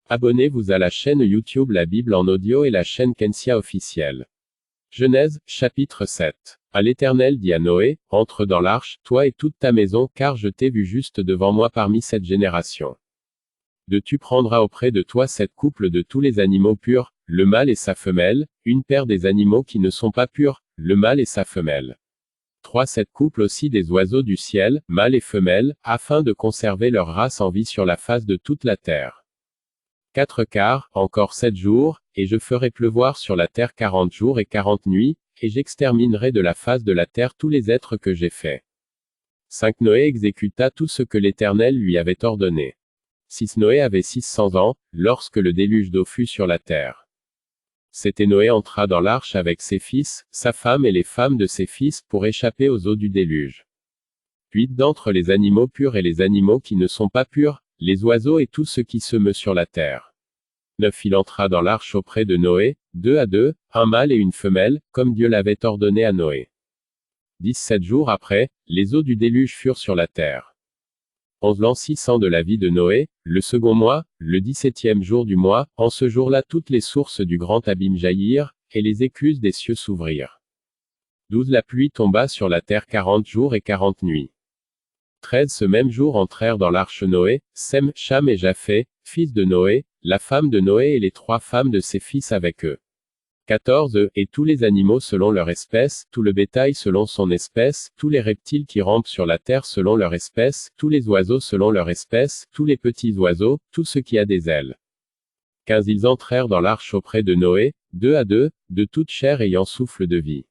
Abonnez-vous à la chaîne YouTube La Bible en audio et la chaîne Kensia officielle. Genèse, chapitre 7. À l'Éternel dit à Noé, entre dans l'arche, toi et toute ta maison, car je t'ai vu juste devant moi parmi cette génération. Tu prendras auprès de toi 7 couples de tous les animaux purs, le mâle et sa femelle, une paire des animaux qui ne sont pas purs, le mâle et sa femelle. 7 couples aussi des oiseaux du ciel, mâles et femelles, afin de conserver leur race en vie sur la face de toute la terre. 4 quarts, encore 7 jours, et je ferai pleuvoir sur la terre 40 jours et 40 nuits, et j'exterminerai de la face de la terre tous les êtres que j'ai faits. 5 Noé exécuta tout ce que l'Éternel lui avait ordonné. 6 Noé avait 600 ans, lorsque le déluge d'eau fut sur la terre. C'était Noé entra dans l'arche avec ses fils, sa femme et les femmes de ses fils pour échapper aux eaux du déluge. 8 D'entre les animaux purs et les animaux qui ne sont pas purs, les oiseaux et tout ce qui se meut sur la terre. 9 Il entra dans l'arche auprès de Noé, 2 à 2, un mâle et une femelle, comme Dieu l'avait ordonné à Noé. 7 jours après, les eaux du déluge furent sur la terre. 11 L'an 600 de la vie de Noé, le second mois, le 17e jour du mois, en ce jour-là toutes les sources du grand abîme jaillirent, et les écluses des cieux s'ouvrirent. 12 La pluie tomba sur la terre 40 jours et 40 nuits. 13 Ce même jour entrèrent dans l'arche Noé, Sem, Cham et Japheth, fils de Noé, la femme de Noé et les 3 femmes de ses fils avec eux. 14 Et tous les animaux selon leur espèce, tout le bétail selon son espèce, tous les reptiles qui rampent sur la terre selon leur espèce, tous les oiseaux selon leur espèce, tous les petits oiseaux, tout ce qui a des ailes. 15 Ils entrèrent dans l'arche auprès de Noé, 2 à 2, de toute chair ayant souffle de vie.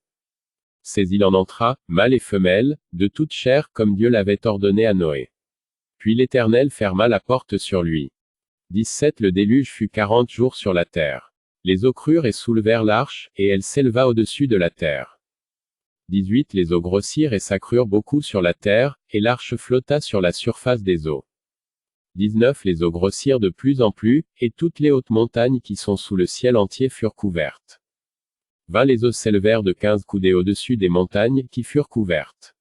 16 Il en entra, mâle et femelle, de toute chair, comme Dieu l'avait ordonné à Noé. Puis l'Éternel ferma la porte sur lui. 17 Le déluge fut 40 jours sur la terre. Les eaux crurent et soulevèrent l'arche, et elle s'éleva au-dessus de la terre. 18 Les eaux grossirent et s'accrurent beaucoup sur la terre, et l'arche flotta sur la surface des eaux. 19 Les eaux grossirent de plus en plus, et toutes les hautes montagnes qui sont sous le ciel entier furent couvertes. 20 Les eaux s'élevèrent de 15 coudées au-dessus des montagnes, qui furent couvertes.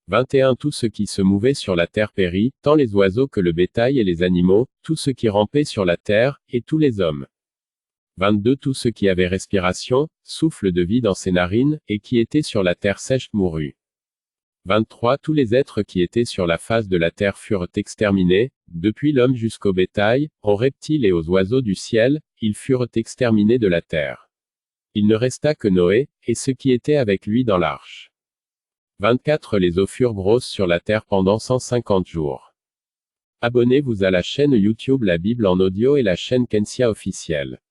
21 Tout ce qui se mouvait sur la terre périt, tant les oiseaux que le bétail et les animaux, tout ce qui rampait sur la terre, et tous les hommes. 22 Tout ce qui avait respiration, souffle de vie dans ses narines, et qui était sur la terre sèche mourut. 23 Tous les êtres qui étaient sur la face de la terre furent exterminés, depuis l'homme jusqu'au bétail, aux reptiles et aux oiseaux du ciel, ils furent exterminés de la terre. Il ne resta que Noé, et ceux qui étaient avec lui dans l'arche. 24 Les eaux furent grosses sur la terre pendant 150 jours. Abonnez-vous à la chaîne YouTube La Bible en audio et la chaîne Kensia officielle.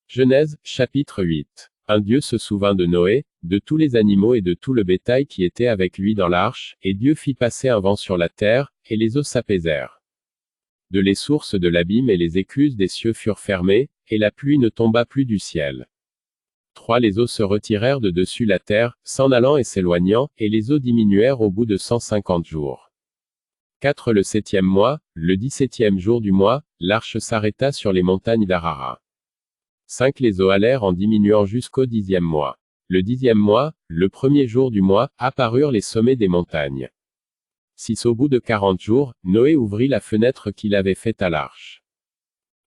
Genèse, chapitre 8. Un Dieu se souvint de Noé, de tous les animaux et de tout le bétail qui était avec lui dans l'arche, et Dieu fit passer un vent sur la terre, et les eaux s'apaisèrent. Les sources de l'abîme et les écluses des cieux furent fermées, et la pluie ne tomba plus du ciel. 3 Les eaux se retirèrent de dessus la terre, s'en allant et s'éloignant, et les eaux diminuèrent au bout de 150 jours. 4 Le 7e mois, le 17e jour du mois, l'arche s'arrêta sur les montagnes d'Ararat. 5 Les eaux allèrent en diminuant jusqu'au 10e mois. Le 10e mois, le premier jour du mois, apparurent les sommets des montagnes. 6 Au bout de 40 jours, Noé ouvrit la fenêtre qu'il avait faite à l'arche.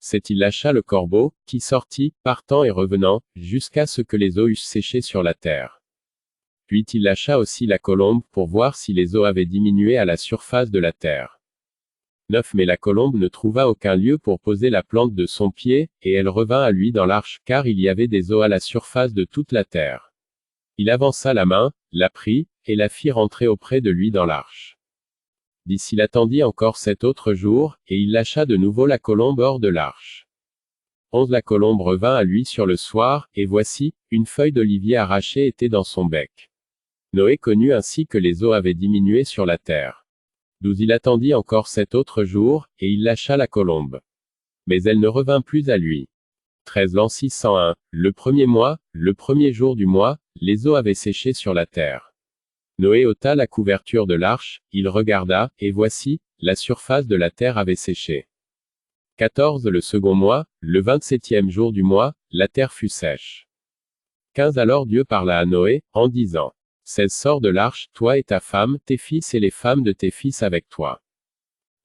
7 Il lâcha le corbeau, qui sortit, partant et revenant, jusqu'à ce que les eaux eussent séché sur la terre. 8 Il lâcha aussi la colombe pour voir si les eaux avaient diminué à la surface de la terre. 9 Mais la colombe ne trouva aucun lieu pour poser la plante de son pied, et elle revint à lui dans l'arche, car il y avait des eaux à la surface de toute la terre. Il avança la main, la prit, et la fit rentrer auprès de lui dans l'arche. 10 Il attendit encore 7 autres jours, et il lâcha de nouveau la colombe hors de l'arche. 11 La colombe revint à lui sur le soir, et voici, une feuille d'olivier arrachée était dans son bec. Noé connut ainsi que les eaux avaient diminué sur la terre. 12 Il attendit encore 7 autres jours, et il lâcha la colombe. Mais elle ne revint plus à lui. 13 L'an 601, le premier mois, le premier jour du mois, les eaux avaient séché sur la terre. Noé ôta la couverture de l'arche, il regarda, et voici, la surface de la terre avait séché. 14 Le second mois, le 27e jour du mois, la terre fut sèche. 15 Alors Dieu parla à Noé, en disant: 16 Sors de l'arche, toi et ta femme, tes fils et les femmes de tes fils avec toi.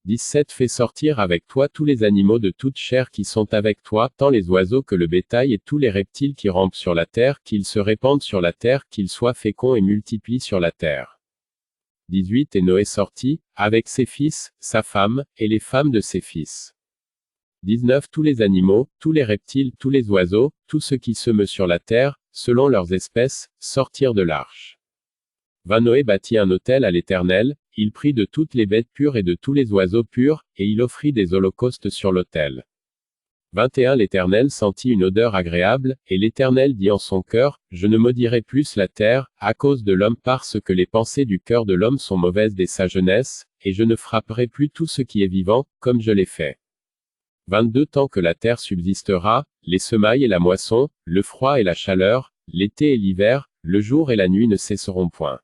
17 Fais sortir avec toi tous les animaux de toute chair qui sont avec toi, tant les oiseaux que le bétail et tous les reptiles qui rampent sur la terre, qu'ils se répandent sur la terre, qu'ils soient féconds et multiplient sur la terre. 18 Et Noé sortit, avec ses fils, sa femme, et les femmes de ses fils. 19 Tous les animaux, tous les reptiles, tous les oiseaux, tout ce qui se meut sur la terre, selon leurs espèces, sortirent de l'arche. 20 Noé bâtit un autel à l'Éternel, il prit de toutes les bêtes pures et de tous les oiseaux purs, et il offrit des holocaustes sur l'autel. 21 L'Éternel sentit une odeur agréable, et l'Éternel dit en son cœur, je ne maudirai plus la terre, à cause de l'homme parce que les pensées du cœur de l'homme sont mauvaises dès sa jeunesse, et je ne frapperai plus tout ce qui est vivant, comme je l'ai fait. 22 Tant que la terre subsistera, les semailles et la moisson, le froid et la chaleur, l'été et l'hiver, le jour et la nuit ne cesseront point.